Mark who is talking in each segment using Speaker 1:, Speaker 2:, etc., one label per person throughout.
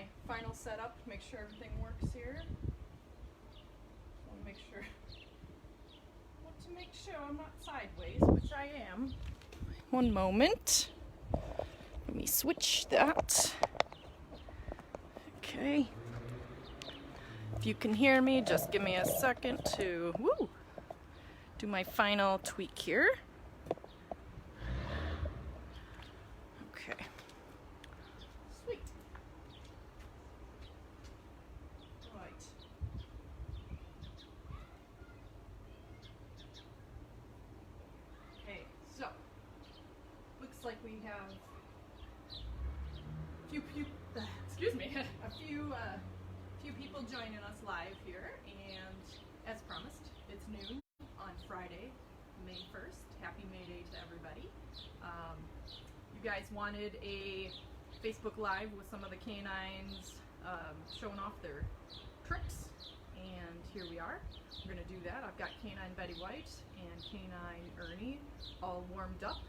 Speaker 1: my final setup, make sure everything works here. I want to make sure I'm not sideways, which I am. One moment. Let me switch that. Okay. If you can hear me, just give me a second to do my final tweak here. Okay. Sweet. Right. Okay, so looks like we have a few people joining us live here, and as promised, it's noon on Friday, May 1st. Happy May Day to everybody. You guys wanted a Facebook Live with some of the canines showing off their tricks, and here we are. We're going to do that. I've got Canine Betty White and Canine Ernie all warmed up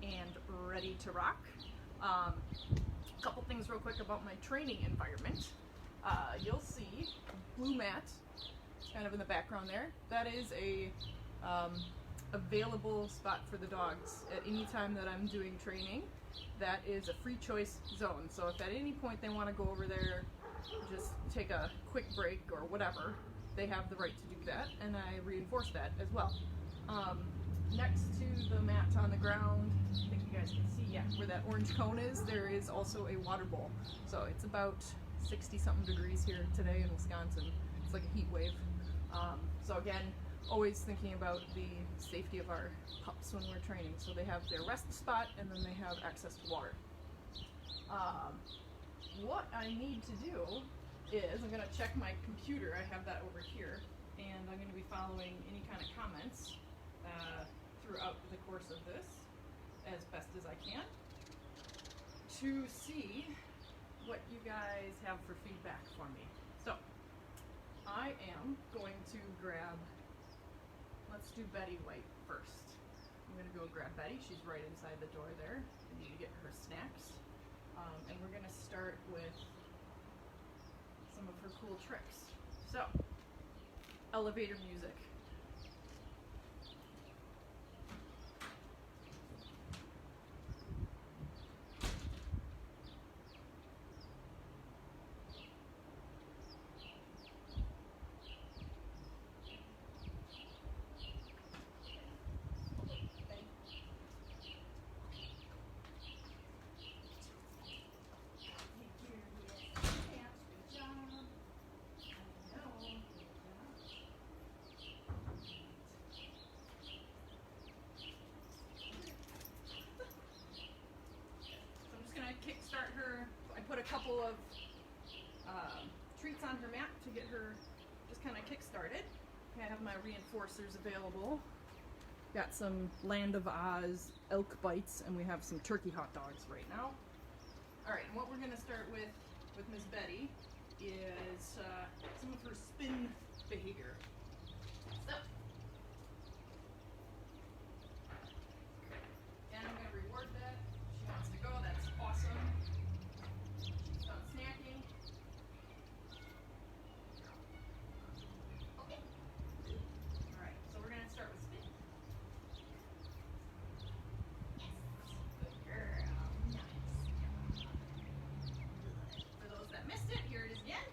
Speaker 1: and ready to rock. A couple things real quick about my training environment. You'll see blue mat kind of in the background there. That is a available spot for the dogs at any time that I'm doing training. That is a free choice zone. So if at any point they want to go over there, just take a quick break or whatever, they have the right to do that, and I reinforce that as well. Next to the mat on the ground, I think you guys can see, where that orange cone is, there is also a water bowl. So it's about 60-something degrees here today in Wisconsin. It's like a heat wave. So again, always thinking about the safety of our pups when we're training. So they have their rest spot, and then they have access to water. What I need to do is I'm going to check my computer. I have that over here, and I'm going to be following any kind of comments throughout the course of this as best as I can to see what you guys have for feedback for me. So I am going to grab, let's do Betty White first. I'm going to go grab Betty. She's right inside the door there. I need to get her snacks. And we're going to start with some of her cool tricks. So, elevator music. Kickstart her. I put a couple of treats on her mat to get her just kind of kick-started. I have my reinforcers available. Got some Land of Oz elk bites, and we have some turkey hot dogs right now. Alright, and what we're going to start with Miss Betty is some of her spin behavior. So, and I'm going to reward that. She wants to go, that's awesome. She's done snacking. Okay. Alright, so we're going to start with spin. Yes. Good girl. Nice. For those that missed it, here it is again.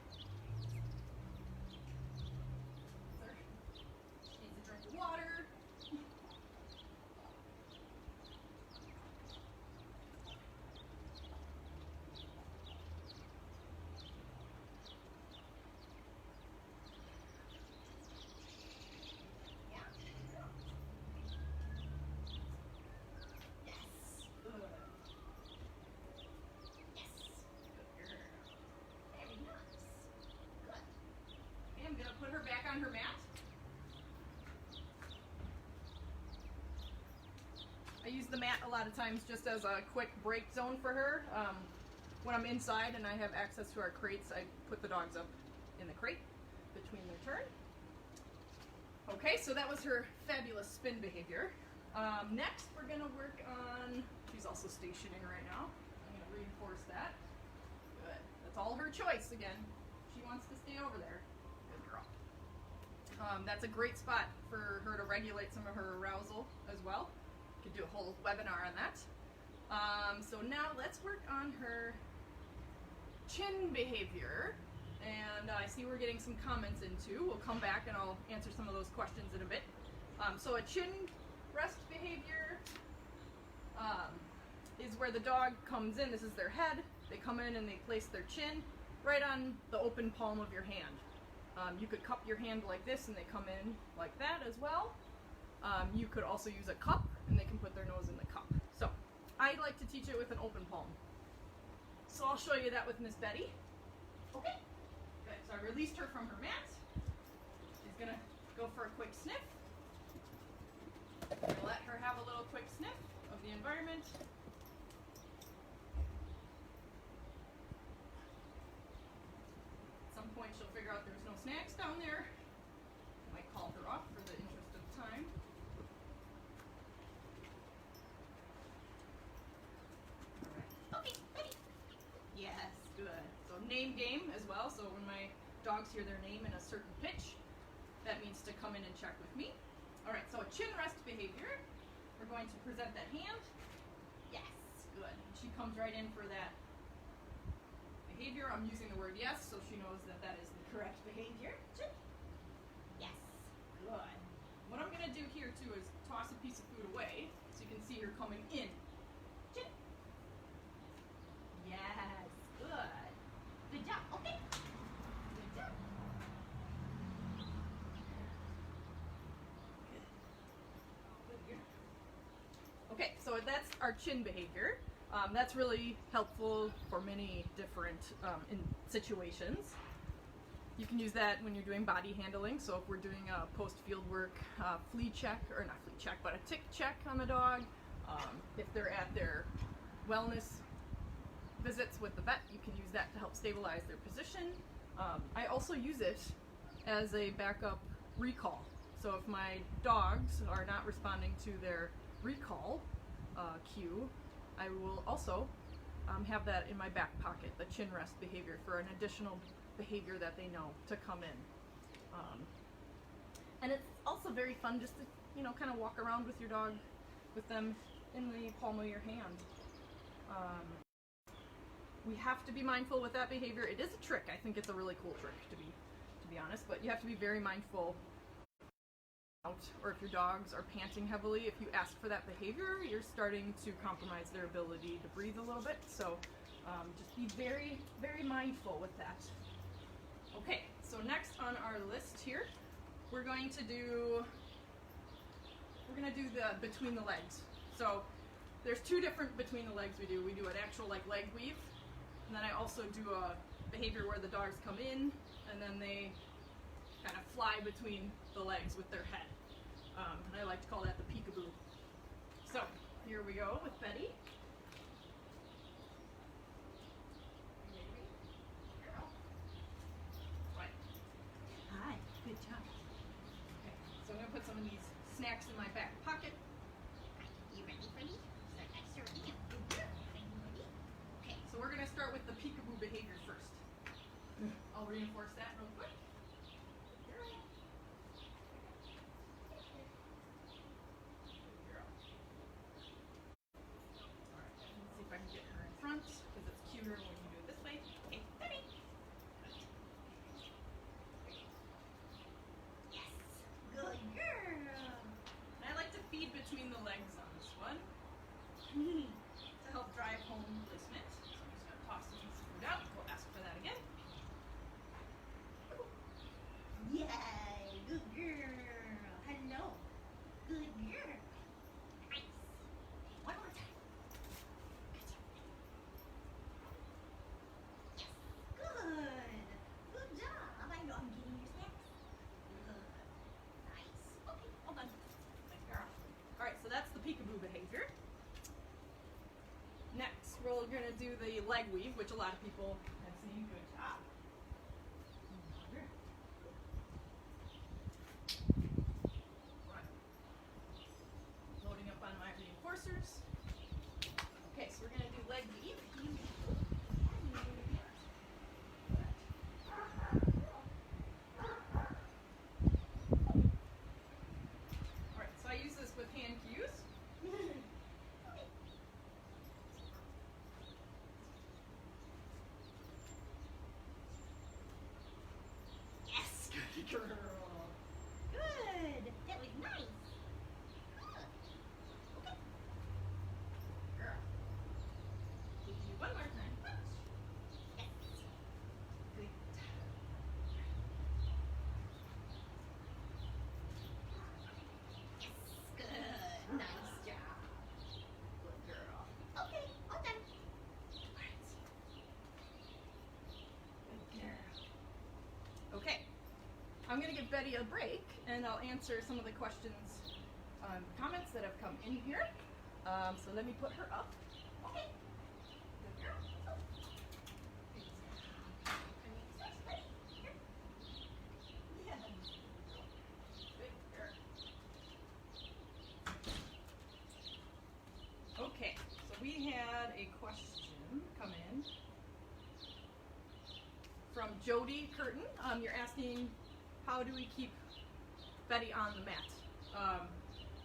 Speaker 1: She needs a drink of water. I'm going to put her back on her mat. I use the mat a lot of times just as a quick break zone for her. When I'm inside and I have access to our crates, I put the dogs up in the crate between their turn. Okay, so that was her fabulous spin behavior. Next, we're going to work on, she's also stationing right now. I'm going to reinforce that. Good, it's all her choice again. She wants to stay over there. Good girl. That's a great spot for her to regulate some of her arousal as well. Could do a whole webinar on that. So now let's work on her chin behavior. And I see we're getting some comments in too. We'll come back and I'll answer some of those questions in a bit. So a chin rest behavior is where the dog comes in. This is their head. They come in and they place their chin right on the open palm of your hand. You could cup your hand like this and they come in like that as well. You could also use a cup and they can put their nose in the cup. So I like to teach it with an open palm. So I'll show you that with Miss Betty. Okay. Good. So I released her from her mat. She's gonna go for a quick sniff. I'm gonna let her have a little quick sniff of the environment. At some point she'll figure out there's no snacks down there. I might call her off for the interest of time. Okay, ready? Yes, good. So name game as well. So when my dogs hear their name in a certain pitch, that means to come in and check with me. All right, so a chin rest behavior. We're going to present that hand. Yes, good. She comes right in for that behavior. I'm using the word yes, so she knows that that is the correct behavior. Chin. Yes, good. What I'm going to do here too is toss a piece of food away so you can see her coming in. Chin. Yes, good. Good job. Okay. Good job. Good. Okay, so that's our chin behavior. That's really helpful for many different situations. You can use that when you're doing body handling. So if we're doing a post-field work flea check, or not flea check, but a tick check on the dog, if they're at their wellness visits with the vet, you can use that to help stabilize their position. I also use it as a backup recall. So if my dogs are not responding to their recall cue, I will also have that in my back pocket, the chin rest behavior, for an additional behavior that they know to come in. And it's also very fun just to, you know, kind of walk around with your dog with them in the palm of your hand. We have to be mindful with that behavior. It is a trick. I think it's a really cool trick, to be honest, but you have to be very mindful. Or if your dogs are panting heavily, if you ask for that behavior, you're starting to compromise their ability to breathe a little bit. So just be very, very mindful with that. Okay, so next on our list here, we're going to do the between the legs. So there's two different between the legs we do. We do an actual like leg weave, and then I also do a behavior where the dogs come in and then they kind of fly between the legs with their head. And I like to call that the peekaboo. So here we go with Betty. Right. Hi, good job. Okay, so I'm going to put some of these snacks in my back pocket.
Speaker 2: You ready for me? I sure am. Are you ready? Okay.
Speaker 1: So we're going to start with the peekaboo behavior first. I'll reinforce that real quick. Because it's cuter when you do it this way.
Speaker 2: Okay, ready? Yes, good girl.
Speaker 1: And I like to feed between the legs on this one to help drive home placement. So I'm just going to toss the piece of food out. We'll ask for that again.
Speaker 2: Yay, good girl. Hello. Good girl. Nice. One more time. Good. Good job. I know I'm getting your snacks. Good. Nice. Okay, all done.
Speaker 1: Good girl. All right, so that's the peekaboo behavior. Next, we're going to do the leg weave, which a lot of people have seen. Good job. Right. Loading up on my reinforcers. Okay, so we're going to do leg weave. Betty a break, and I'll answer some of the questions, comments that have come in here. So let me put her up.
Speaker 2: Okay.
Speaker 1: Good girl.
Speaker 2: Yeah.
Speaker 1: Good girl. Okay, so we had a question come in from Jody Curtin. You're asking, how do we keep Betty on the mat?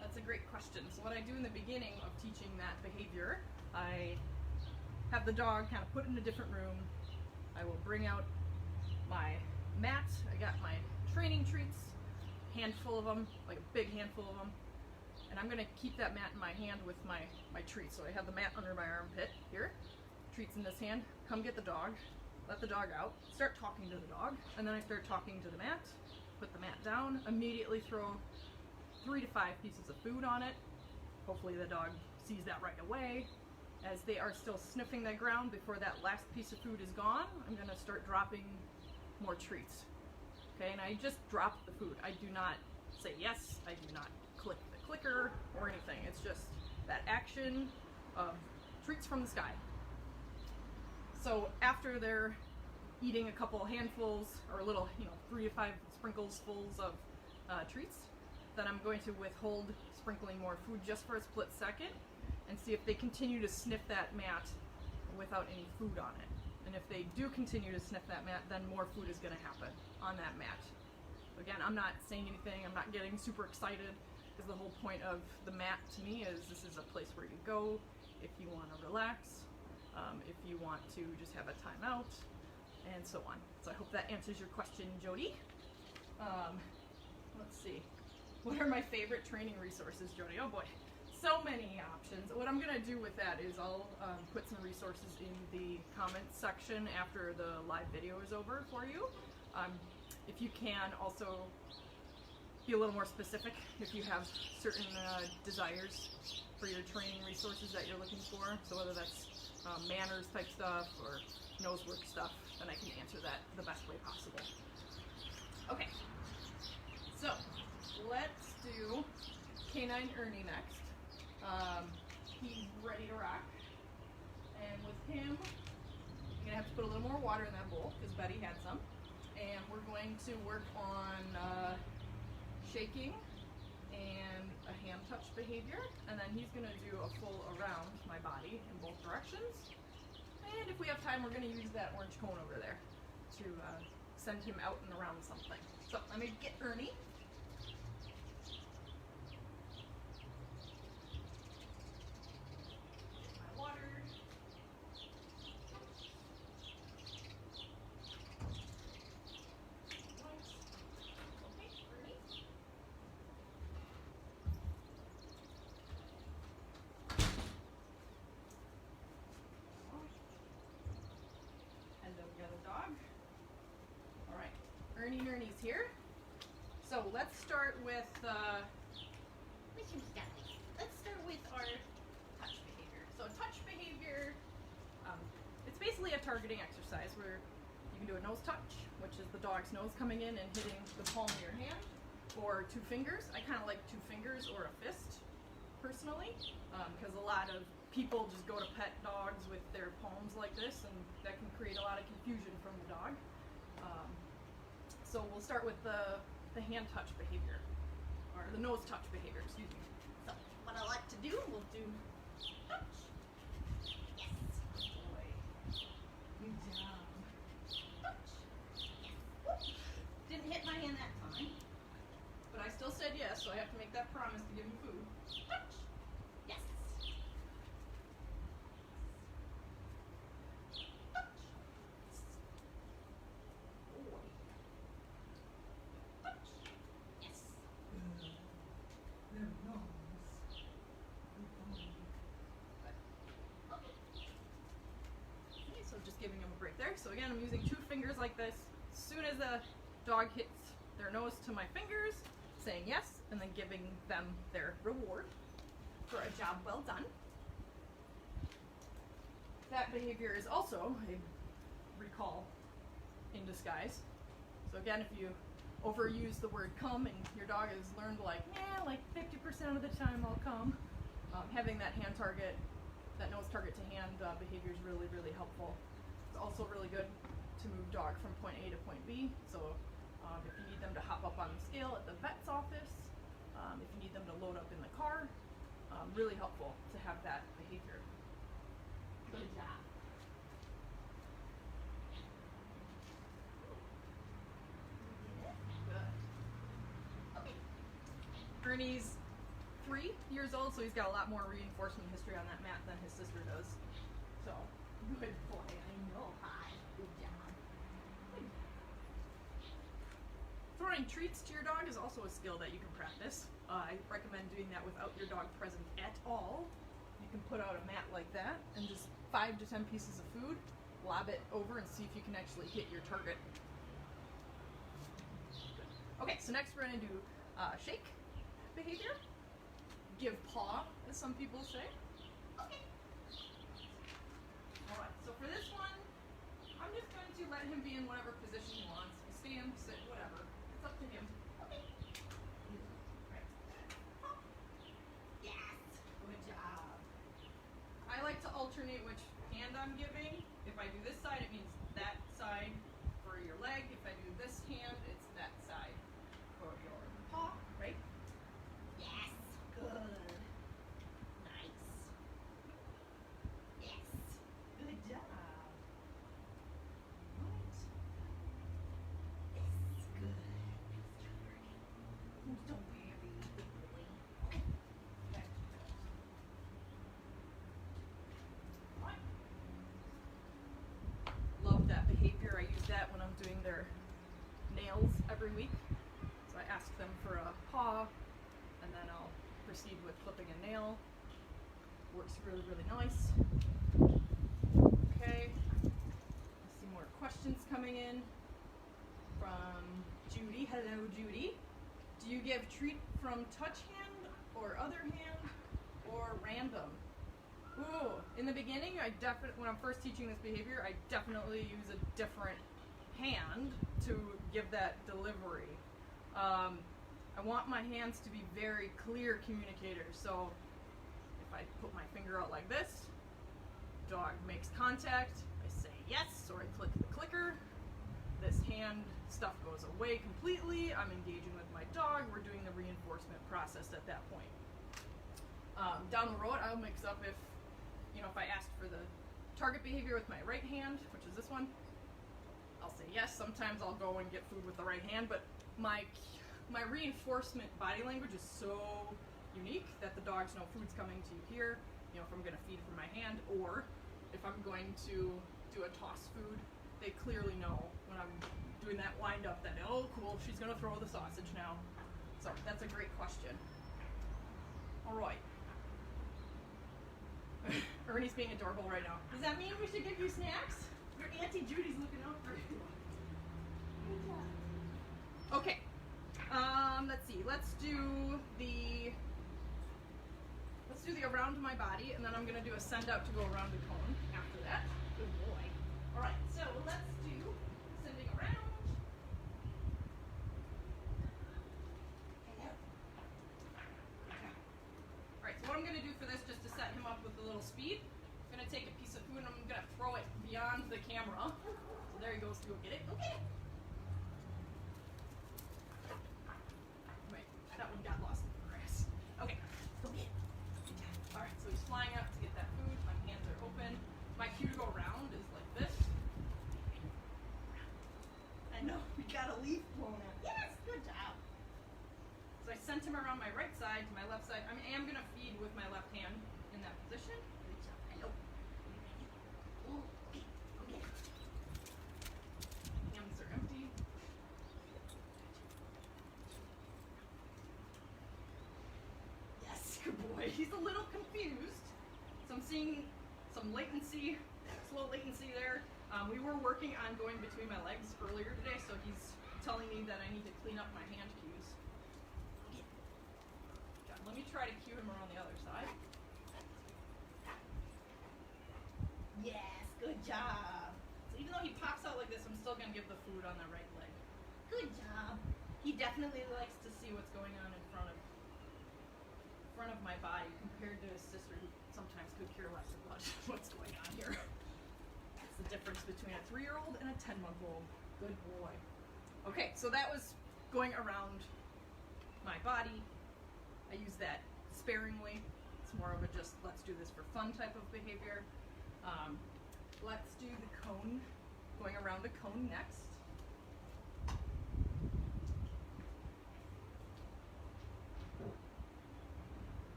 Speaker 1: That's a great question. So what I do in the beginning of teaching that behavior, I have the dog kind of put in a different room. I will bring out my mat. I got my training treats, handful of them, like a big handful of them. And I'm going to keep that mat in my hand with my treats. So I have the mat under my armpit here, treats in this hand. Come get the dog, let the dog out, start talking to the dog, and then I start talking to the mat, put the mat down, immediately throw 3 to 5 pieces of food on it. Hopefully the dog sees that right away. As they are still sniffing the ground before that last piece of food is gone, I'm going to start dropping more treats. Okay, and I just drop the food. I do not say yes, I do not click the clicker or anything. It's just that action of treats from the sky. So after they're eating a couple handfuls or a little, 3 to 5 sprinkles fulls of treats, then I'm going to withhold sprinkling more food just for a split second and see if they continue to sniff that mat without any food on it. And if they do continue to sniff that mat, then more food is going to happen on that mat. Again, I'm not saying anything, I'm not getting super excited, because the whole point of the mat to me is this is a place where you go if you want to relax, if you want to just have a time out, and so on. So I hope that answers your question, Jody. Let's see. What are my favorite training resources, Jody? Oh boy, so many options. What I'm gonna do with that is I'll put some resources in the comments section after the live video is over for you. If you can also be a little more specific, if you have certain desires for your training resources that you're looking for, so whether that's manners type stuff or nose work stuff, then I can answer that the best way possible. Okay, so let's do Canine Ernie next. He's ready to rock, and with him, I'm gonna have to put a little more water in that bowl because Betty had some, and we're going to work on shaking and a hand touch behavior, and then he's gonna do a full around my body in both directions. And if we have time, we're gonna use that orange cone over there to send him out and around something. So let me get Ernie. My water. Okay, Ernie. And then we got a dog. All right, Ernie's here. So let's start with,
Speaker 2: Which one's got this?
Speaker 1: let's start with our touch behavior. So touch behavior, it's basically a targeting exercise where you can do a nose touch, which is the dog's nose coming in and hitting the palm of your hand, or 2 fingers. I kind of like 2 fingers or a fist, personally, because a lot of people just go to pet dogs with their palms like this, and that can create a lot of confusion from the dog. So we'll start with the hand touch behavior, or the nose touch behavior, excuse me. So what I like to do, we'll do touch.
Speaker 2: Yes.
Speaker 1: Boy. Good job.
Speaker 2: Touch. Yes. Whoop.
Speaker 1: Didn't hit my hand that time, but I still said yes, so I have to make that promise to give him food.
Speaker 2: Touch. Yes. Touch.
Speaker 1: Boy.
Speaker 2: Touch. Yes.
Speaker 1: Okay, so just giving him a break there. So again, I'm using 2 fingers like this. As soon as the dog hits their nose to my fingers, saying yes, and then giving them their reward for a job well done. That behavior is also a recall in disguise. So again, if you overuse the word come and your dog has learned like 50% of the time I'll come. Having that hand target, that nose target to hand behavior is really, really helpful. It's also really good to move dog from point A to point B. So if you need them to hop up on the scale at the vet's office, if you need them to load up in the car, really helpful to have that behavior.
Speaker 2: Good job.
Speaker 1: Good.
Speaker 2: Okay.
Speaker 1: Ernie's 3 years old, so he's got a lot more reinforcement history on that mat than his sister does. So,
Speaker 2: Good boy. I know. Hi. Good job.
Speaker 1: throwing treats to your dog is also a skill that you can practice. I recommend doing that without your dog present at all. You can put out a mat like that and just 5 to 10 pieces of food, lob it over and see if you can actually hit your target. Okay, so next we're going to do shake behavior. Give paw, as some people say.
Speaker 2: Okay.
Speaker 1: Alright, so for this one, I'm just going to let him be in whatever position he wants. Stand, sit, whatever. It's up to him.
Speaker 2: Okay.
Speaker 1: Right.
Speaker 2: Yes. Good job.
Speaker 1: I like to alternate which hand I'm giving. If I do this side, it means that side for your leg. If I do this hand, it's that side for your paw, right?
Speaker 2: Yes. Good. Nice. Yes. Good job. Right. Yes. Good. Don't worry. Good boy. Okay.
Speaker 1: Okay. Right. Love that behavior. I use that when I'm doing their nails every week. So I ask them for a paw, and then I'll proceed with clipping a nail. Works really, really nice. Okay. I see more questions coming in from Judy. Hello, Judy. Do you give treat from touch hand or other hand or random? Ooh, in the beginning, when I'm first teaching this behavior, I definitely use a different hand to give that delivery. I want my hands to be very clear communicators. So if I put my finger out like this, dog makes contact, I say yes, or I click the clicker. This hand stuff goes away completely. I'm engaging with my dog. We're doing the reinforcement process at that point. Down the road, I'll mix up if I asked for the target behavior with my right hand, which is this one, I'll say yes. Sometimes I'll go and get food with the right hand, but my reinforcement body language is so unique that the dogs know food's coming to you here, if I'm going to feed from my hand, or if I'm going to do a toss food, they clearly know when I'm doing that wind up that, oh cool, she's going to throw the sausage now. So that's a great question. All right. Ernie's being adorable right now. Does that mean we should give you snacks? Your Auntie Judy's looking out for you. Okay. Let's see. Let's do the around my body, and then I'm gonna do a send out to go around the cone after that.
Speaker 2: Good boy.
Speaker 1: All right. So let's do sending around. All right. So what I'm gonna do for this, just to set him up with a little speed, I'm gonna take a piece of food and I'm gonna throw it beyond the camera. So there he goes to go get it.
Speaker 2: Okay.
Speaker 1: Wait, that one got lost in the grass. Okay.
Speaker 2: Go get it.
Speaker 1: All right. So he's flying out to get that food. My hands are open. My cue to go around is like this.
Speaker 2: I know. We got a leaf blown out. Yes. Good job.
Speaker 1: So I sent him around my right side to my left side. I am gonna feed with my left hand in that position.
Speaker 2: Good job. I know. Oh, okay. Okay.
Speaker 1: Hands are empty.
Speaker 2: Yes. Good boy.
Speaker 1: He's a little confused. So I'm seeing some latency, slow latency there. We were working on going between my legs earlier today, so he's telling me that I need to clean up my hand cues.
Speaker 2: Okay.
Speaker 1: Okay, let me try to cue him around the other side.
Speaker 2: Yes. Good job.
Speaker 1: So even though he pops out like this, I'm still gonna give the food on the right leg.
Speaker 2: Good job.
Speaker 1: he definitely likes to see what's going on in front of my body compared to his sister, who sometimes could care less about what's going on here. That's the difference between a 3-year-old and a 10-month-old. Good boy. Okay, so that was going around my body. I use that sparingly. It's more of a just let's do this for fun type of behavior. Let's do the cone, going around the cone next.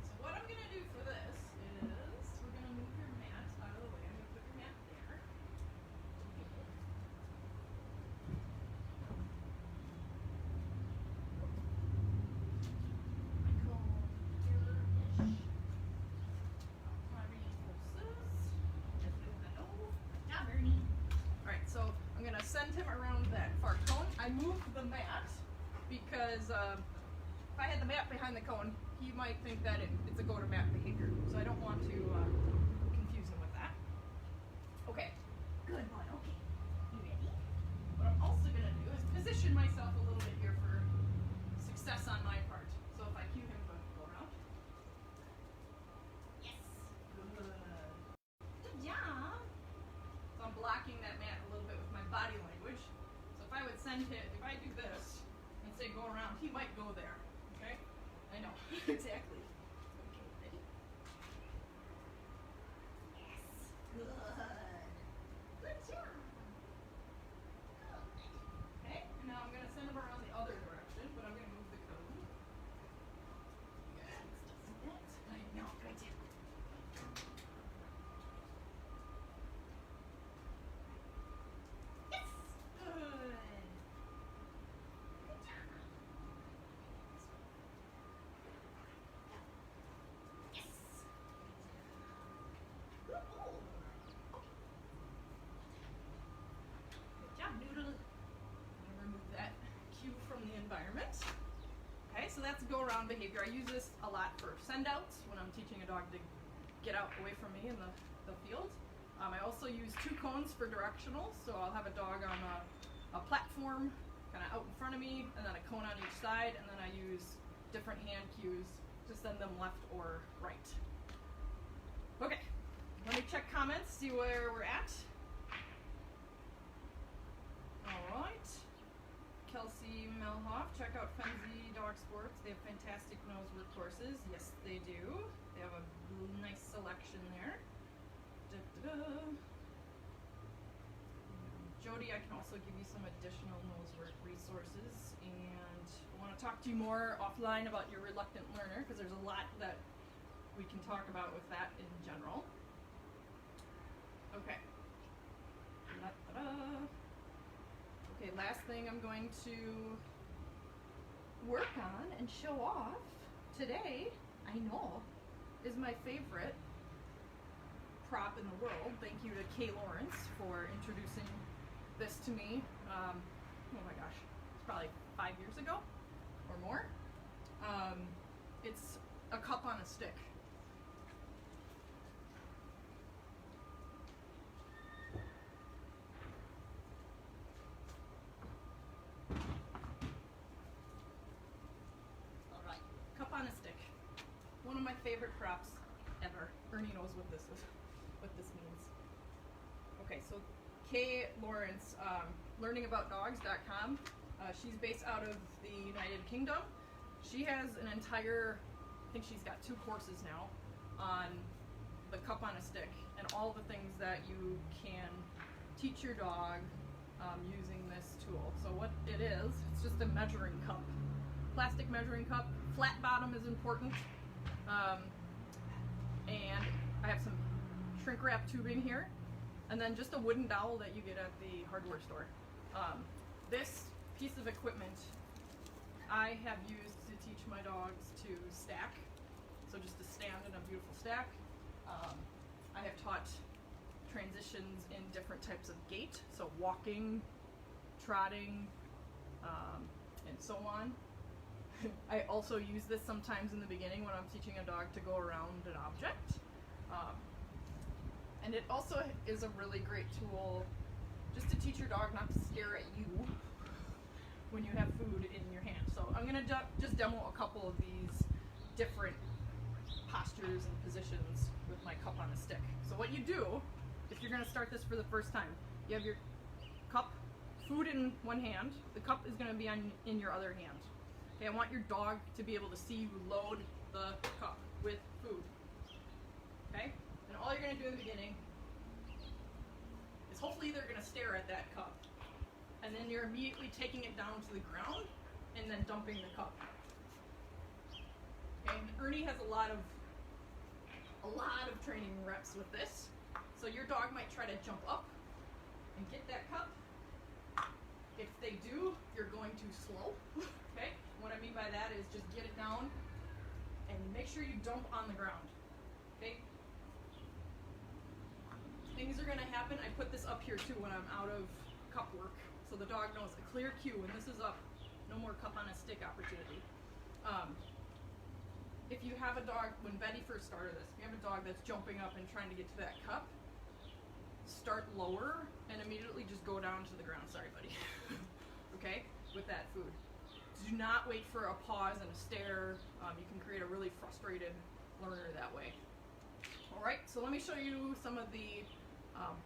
Speaker 1: So what I'm gonna do for this is we're gonna move your mat out of the way. I'm gonna put your mat there. My cone here-ish. Primary pulses. Just move that over.
Speaker 2: Good job, Ernie.
Speaker 1: Alright, so I'm gonna send him around that far cone. I moved the mat because if I had the mat behind the cone, he might think that it's a go-to-mat behavior. So I don't want to confuse him with that. Okay,
Speaker 2: Good boy. Okay. You ready?
Speaker 1: what I'm also gonna do is position myself a little bit here for success on my part. So if I cue him to go around.
Speaker 2: Yes.
Speaker 1: Good.
Speaker 2: Good job.
Speaker 1: So I'm blocking that mat a little bit with my body language. So if I would send him, if I do this and say go around, he might go there. Okay? I know. Exactly.
Speaker 2: Okay, ready? Yes. Good. Good job. Good.
Speaker 1: Okay? And now I'm going to send him around the other direction, but I'm going to move the cone. Yes. Doesn't it? I know.
Speaker 2: Good job. Yes. Good. Good job. Yes. Good boy.
Speaker 1: Good job, Noodle. I'm going to remove that cue from the environment. Okay, so that's go-around behavior. I use this a lot for send-outs when I'm teaching a dog to get out away from me in the field. I also use 2 cones for directional, so I'll have a dog on a platform kind of out in front of me, and then a cone on each side, and then I use different hand cues to send them left or right. Okay, let me check comments, see where we're at. All right. Kelsey Melhoff, check out Fenzi Dog Sports. They have fantastic nose work courses. Yes, they do. They have a nice selection there. Da-da-da. Jody, I can also give you some additional nose work resources, and I want to talk to you more offline about your reluctant learner, because there's a lot that we can talk about with that in general. Okay. Da-da-da. Okay, last thing I'm going to work on and show off today, I know, is my favorite prop in the world. Thank you to Kay Lawrence for introducing this to me. Oh my gosh, it's probably 5 years ago or more. It's a cup on a stick. All right, cup on a stick. One of my favorite props ever. Ernie knows what this is, what this means. Okay, so Kay Lawrence, learningaboutdogs.com. She's based out of the United Kingdom. She has an entire, I think she's got 2 courses now on the cup on a stick and all the things that you can teach your dog using this tool. So what it is, it's just a measuring cup. Plastic measuring cup. Flat bottom is important. And I have some shrink wrap tubing here. And then just a wooden dowel that you get at the hardware store. This piece of equipment I have used to teach my dogs to stack. So just to stand in a beautiful stack. I have taught transitions in different types of gait. So walking, trotting, and so on. I also use this sometimes in the beginning when I'm teaching a dog to go around an object. And it also is a really great tool just to teach your dog not to stare at you when you have food in your hand. So I'm gonna just demo a couple of these different postures and positions with my cup on a stick. So what you do, if you're gonna start this for the first time, you have your cup, food in one hand, the cup is gonna be in your other hand. Okay, I want your dog to be able to see you load the cup with food. Okay, and all you're gonna do in the beginning is hopefully they're gonna stare at that cup, and then you're immediately taking it down to the ground and then dumping the cup. Okay, and Ernie has a lot of training reps with this. So your dog might try to jump up and get that cup. If they do, you're going too slow. Okay? What I mean by that is just get it down and make sure you dump on the ground. Okay? Things are gonna happen. I put this up here too when I'm out of cup work. So the dog knows a clear cue when this is up, no more cup on a stick opportunity. If you have a dog, when Betty first started this, if you have a dog that's jumping up and trying to get to that cup, start lower and immediately just go down to the ground. Sorry, buddy. Okay? With that food. Do not wait for a pause and a stare. You can create a really frustrated learner that way. Alright, so let me show you some of the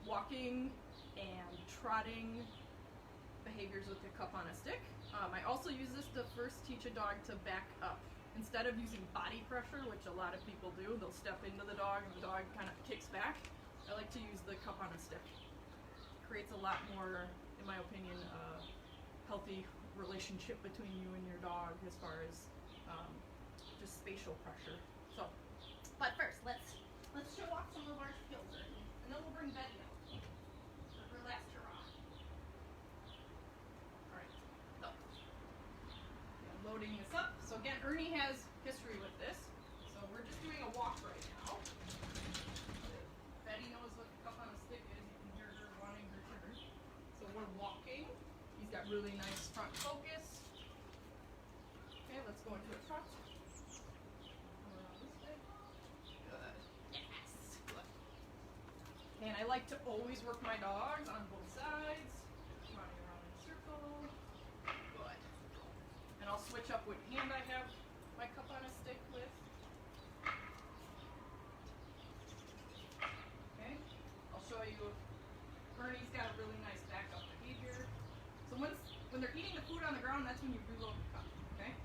Speaker 1: walking and trotting behaviors with the cup on a stick. I also use this to first teach a dog to back up. Instead of using body pressure, which a lot of people do, they'll step into the dog and the dog kind of kicks back. I like to use the cup on a stick. Creates a lot more, in my opinion, healthy relationship between you and your dog as far as just spatial pressure. So, but first, let's show off some of our skills, and then we'll bring Betty out for her last hurrah. All right, so I'm loading this up. So again, Ernie has history with this, so we're just doing a walk right now. Betty knows what the cup on a stick is. You can hear her wanting her turn. So we're walking. He's got really nice front focus. Okay, let's go into the front. Around this way. Good. Yes. Good. And I like to always work my dogs on both sides. Running around in a circle. Good. And I'll switch up what hand I have my cup on a stick with. Okay. I'll show you. Ernie's got a really nice backup behavior. So when they're eating the food on the ground, that's when you reload the cup. Okay.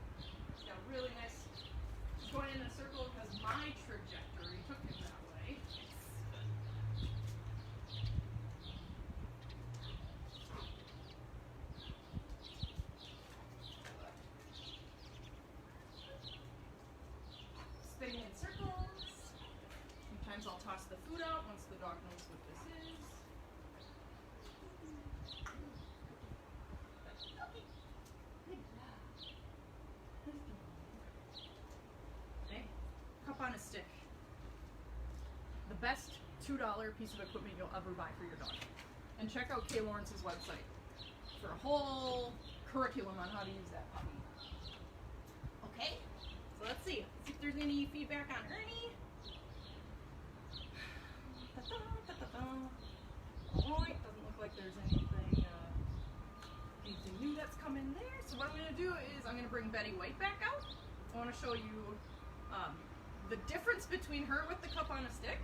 Speaker 1: He's got a really nice. He's going in a circle because my trajectory took him that way. Spinning in circles. Sometimes I'll toss the food out once the dog knows what this is.
Speaker 2: Okay. Good job.
Speaker 1: Okay. Cup on a stick. The best $2 piece of equipment you'll ever buy for your dog. And check out Kay Lawrence's website for a whole curriculum on how to use that puppy. Okay? So let's see. Let's see if there's any feedback on Ernie. Alright, doesn't look like there's anything new that's come in there. So what I'm going to do is I'm going to bring Betty White back out. I want to show you the difference between her with the cup on a stick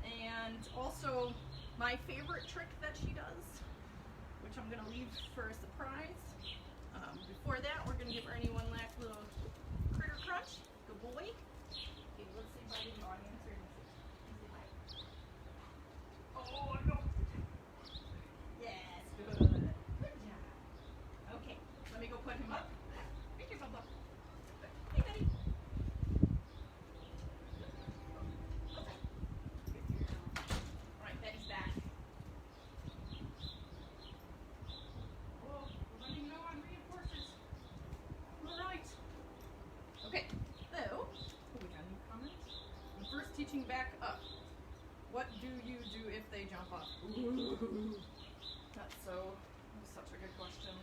Speaker 1: and also my favorite trick that she does, which I'm going to leave for a surprise. Before that, we're going to give Ernie one last little critter crunch. Good boy. Okay, let's say bye to the audience. Or say bye. Oh, no.
Speaker 2: Yes.
Speaker 1: Good. Good job. Okay, let me go put him up. Right here, Bubba. Hey, buddy. Okay. All right, Betty's back. Oh, we're running low on reinforcers. All right. Okay, so we got any comments? I'm first teaching back up. What do you do if they jump up? Ooh. That's such a good question.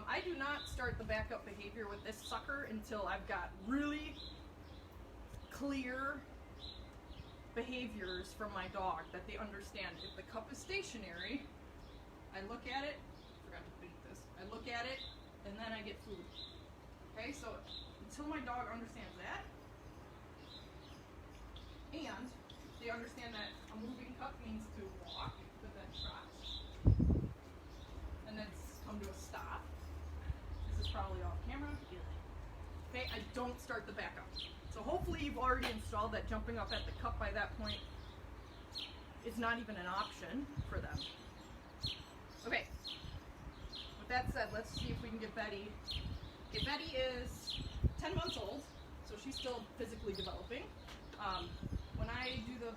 Speaker 1: I do not start the backup behavior with this sucker until I've got really clear behaviors from my dog that they understand. If the cup is stationary, I look at it, forgot to beat this, I look at it, and then I get food. Okay, so until my dog understands that, and they understand that a moving cup means to walk, but then trot, and then come to a stop. This is probably off camera. Okay, I don't start the backup. So hopefully you've already installed that jumping up at the cup by that point. It's not even an option for them. Okay, with that said, let's see if we can get Betty. Okay, Betty is 10 months old, so she's still physically developing. When I do the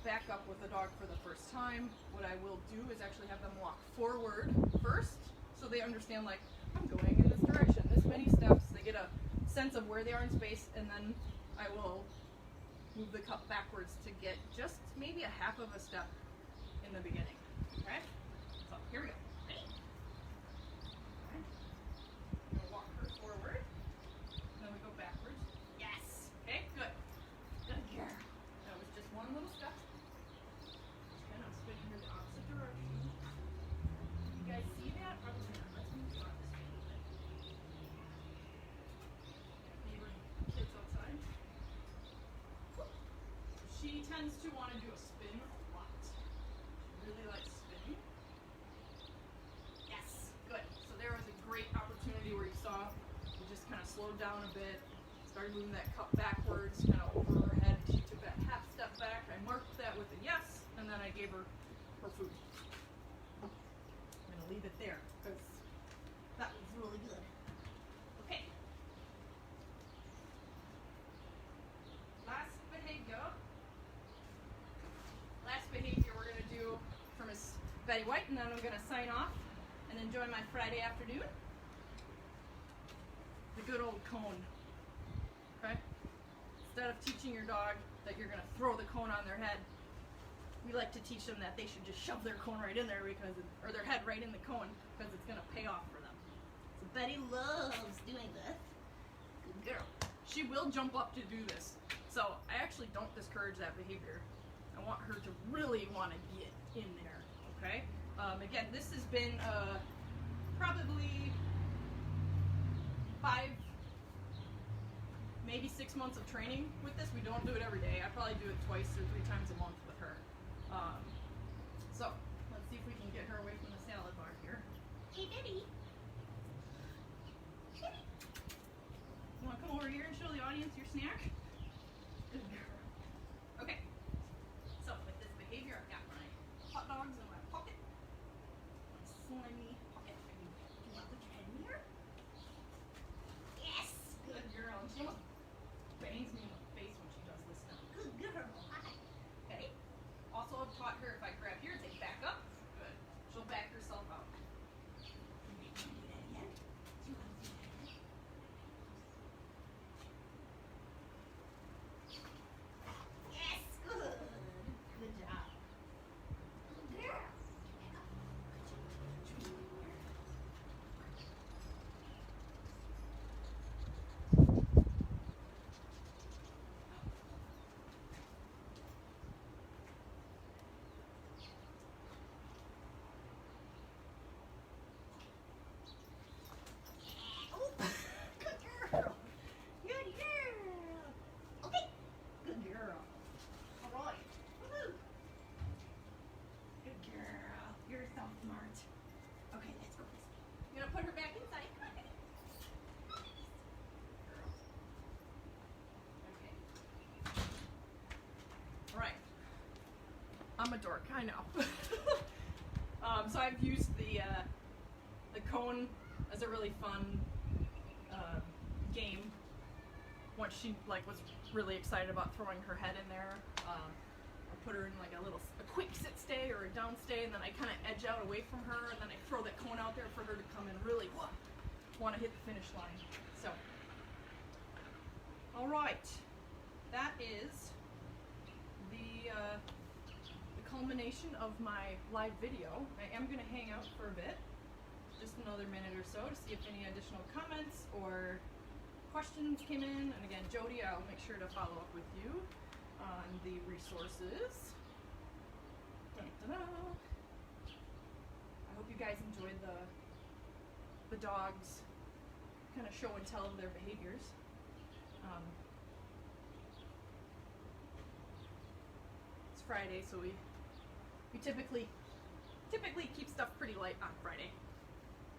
Speaker 1: backup with a dog for the first time, what I will do is actually have them walk forward first, so they understand, like, I'm going in this direction, this many steps. They get a sense of where they are in space, and then I will move the cup backwards to get just maybe a half of a step in the beginning. Okay? So here we go. Ready? Okay. I'm gonna walk her forward, and then we go backwards. Yes. Okay, good. Good girl. That was just one little step. And I'm spinning her the opposite direction. You guys see that? Probably not. Let's move on this way a little bit. Neighbor kids outside. She tends to want to do a spin a lot. She really likes spinning. Yes, good. So there was a great opportunity where you saw we just kind of slowed down a bit, started moving that cup backwards, kind of over her head. She took that half step back. I marked that with a yes, and then I gave her her food. I'm going to leave it there because that was really good. Okay. Last behavior we're going to do for Miss Betty White, and then I'm going to sign off and enjoy my Friday afternoon. The good old cone. Okay? Instead of teaching your dog that you're going to throw the cone on their head, we like to teach them that they should just shove their cone right in there or their head right in the cone, because it's going to pay off for them.
Speaker 2: So Betty loves doing this. Good girl.
Speaker 1: She will jump up to do this. So I actually don't discourage that behavior. I want her to really want to get in there, okay? Again, this has been probably 5, maybe 6 months of training with this. We don't do it every day. I probably do it 2 or 3 times a month with her. So let's see if we can get her away from the salad bar here.
Speaker 2: Hey, Betty. Betty.
Speaker 1: You want to come over here and show the audience your snack? Good girl. Okay. So with this behavior, I've got my hot dogs in my pocket. My slimy pocket.
Speaker 2: Do you want to put your head in here? Yes.
Speaker 1: Good girl. And she almost bangs me in the face when she does this now.
Speaker 2: Good girl. Hi.
Speaker 1: Okay. Also, I've taught her if I grab here, take back up. Good. She'll back herself out.
Speaker 2: Do you want to do that again? Do you want to do that again? Yes. Good. Good job. Good girl. Back up. Good job. Oh, good girl. Good girl. Okay. Good girl. All right. Woohoo. Good girl. You're so smart. Okay, let's go this way.
Speaker 1: You gonna put her back inside? Come on, baby. Girl. Okay. All right. I'm a dork, I know. So I've used the cone as a really fun game. Once she was really excited about throwing her head in there, I put her in like a quick sit stay or a down stay, and then I kind of edge out away from her, and then I throw that cone out there for her to come and really want to hit the finish line. So, all right, that is the culmination of my live video. I am going to hang out for a bit, just another minute or so, to see if any additional comments or questions came in. And again, Jody, I'll make sure to follow up with you on the resources. Dun, dun, dun. I hope you guys enjoyed the the dogs kind of show and tell of their behaviors. It's Friday, so we typically keep stuff pretty light on Friday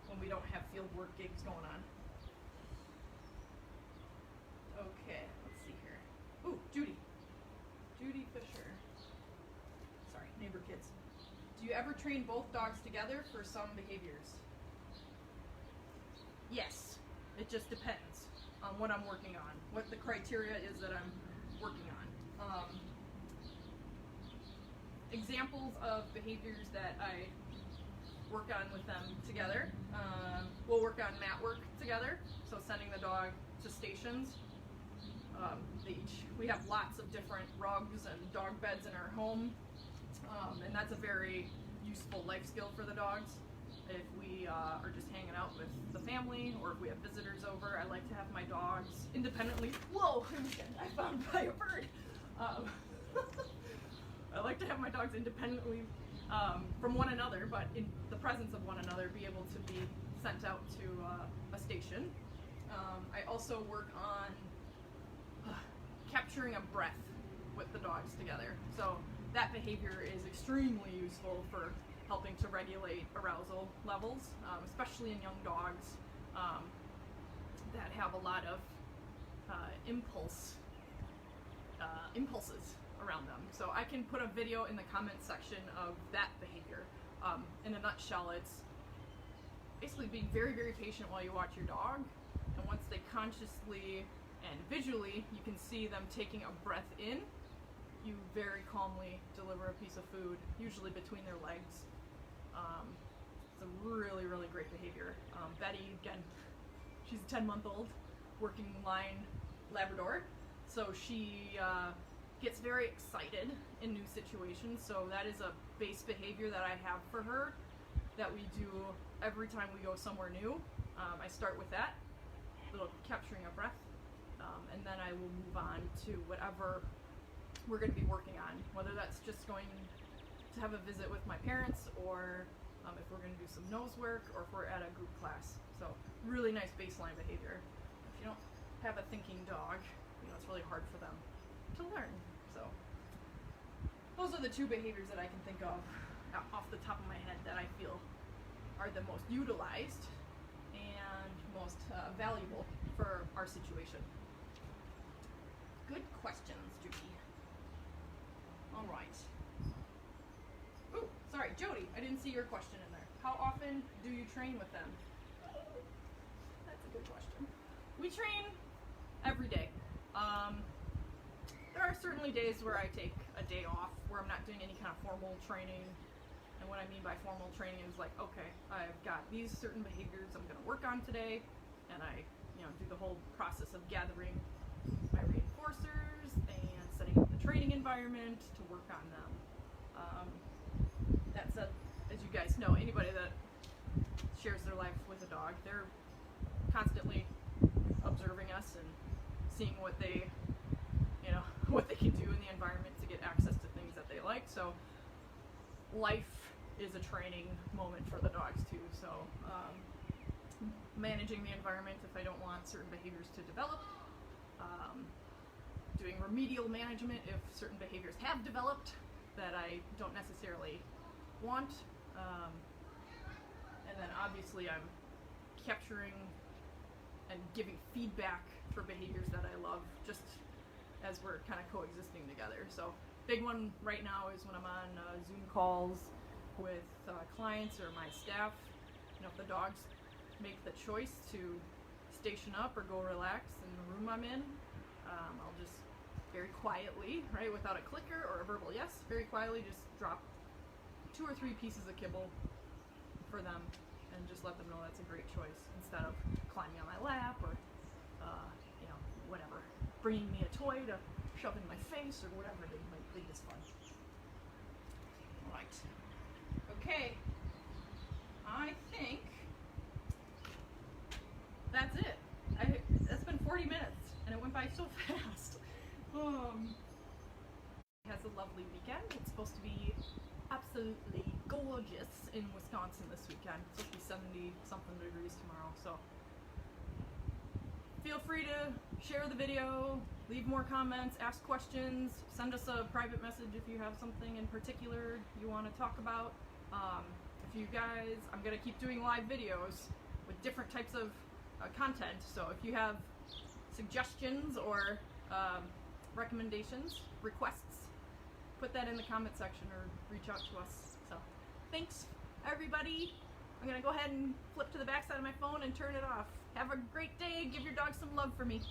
Speaker 1: when we don't have field work gigs going on. Okay, let's see here. Ooh, Judy Fisher. Sorry, neighbor kids. Do you ever train both dogs together for some behaviors? Yes, it just depends on what I'm working on, what the criteria is that I'm working on. Examples of behaviors that I work on with them together. We'll work on mat work together, so sending the dog to stations. We have lots of different rugs and dog beds in our home, and that's a very useful life skill for the dogs. If we are just hanging out with the family, or if we have visitors over, I like to have my dogs independently. Whoa! I'm getting found by a bird. I like to have my dogs independently from one another, but in the presence of one another, be able to be sent out to a station. I also work on capturing a breath with the dogs together. So that behavior is extremely useful for helping to regulate arousal levels, especially in young dogs that have a lot of impulses around them. So I can put a video in the comment section of that behavior. In a nutshell, it's basically being very, very patient while you watch your dog, and once they consciously and visually you can see them taking a breath in, you very calmly deliver a piece of food, usually between their legs. It's a really, really great behavior. Betty, again, she's a 10-month-old working line Labrador, so she gets very excited in new situations, so that is a base behavior that I have for her that we do every time we go somewhere new. I start with that, little capturing a breath, and then I will move on to whatever we're going to be working on, whether that's just going to have a visit with my parents, or if we're going to do some nose work, or if we're at a group class. So really nice baseline behavior. If you don't have a thinking dog, it's really hard for them to learn. So those are the two behaviors that I can think of off the top of my head that I feel are the most utilized and most valuable for our situation. Good questions, Judy. All right. Ooh, sorry, Jody, I didn't see your question in there. How often do you train with them? That's a good question. We train every day. There are certainly days where I take a day off, where I'm not doing any kind of formal training. And what I mean by formal training is like, okay, I've got these certain behaviors I'm going to work on today, and I, do the whole process of gathering my reinforcers and setting up the training environment to work on them. That's as you guys know, anybody that shares their life with a dog, they're constantly observing us and seeing what they can do in the environment to get access to things that they like. So life is a training moment for the dogs too. So managing the environment if I don't want certain behaviors to develop, doing remedial management if certain behaviors have developed that I don't necessarily want, and then obviously I'm capturing and giving feedback for behaviors that I love, just as we're kind of coexisting together. So big one right now is when I'm on Zoom calls with clients or my staff. If the dogs make the choice to station up or go relax in the room I'm in, I'll just very quietly, right, without a clicker or a verbal yes, very quietly just drop 2 or 3 pieces of kibble for them and just let them know that's a great choice, instead of climbing on my lap or whatever, bringing me a toy to shove in my face or whatever they might think is fun. Right. Okay. I think that's it. That's been 40 minutes and it went by so fast. Has a lovely weekend. It's supposed to be absolutely gorgeous in Wisconsin this weekend. It's supposed to be 70 something degrees tomorrow, so feel free to share the video, leave more comments, ask questions, send us a private message if you have something in particular you want to talk about. If you guys, I'm going to keep doing live videos with different types of content, so if you have suggestions or recommendations, requests, put that in the comment section or reach out to us. So thanks everybody. I'm gonna go ahead and flip to the back side of my phone and turn it off. Have a great day. Give your dog some love for me.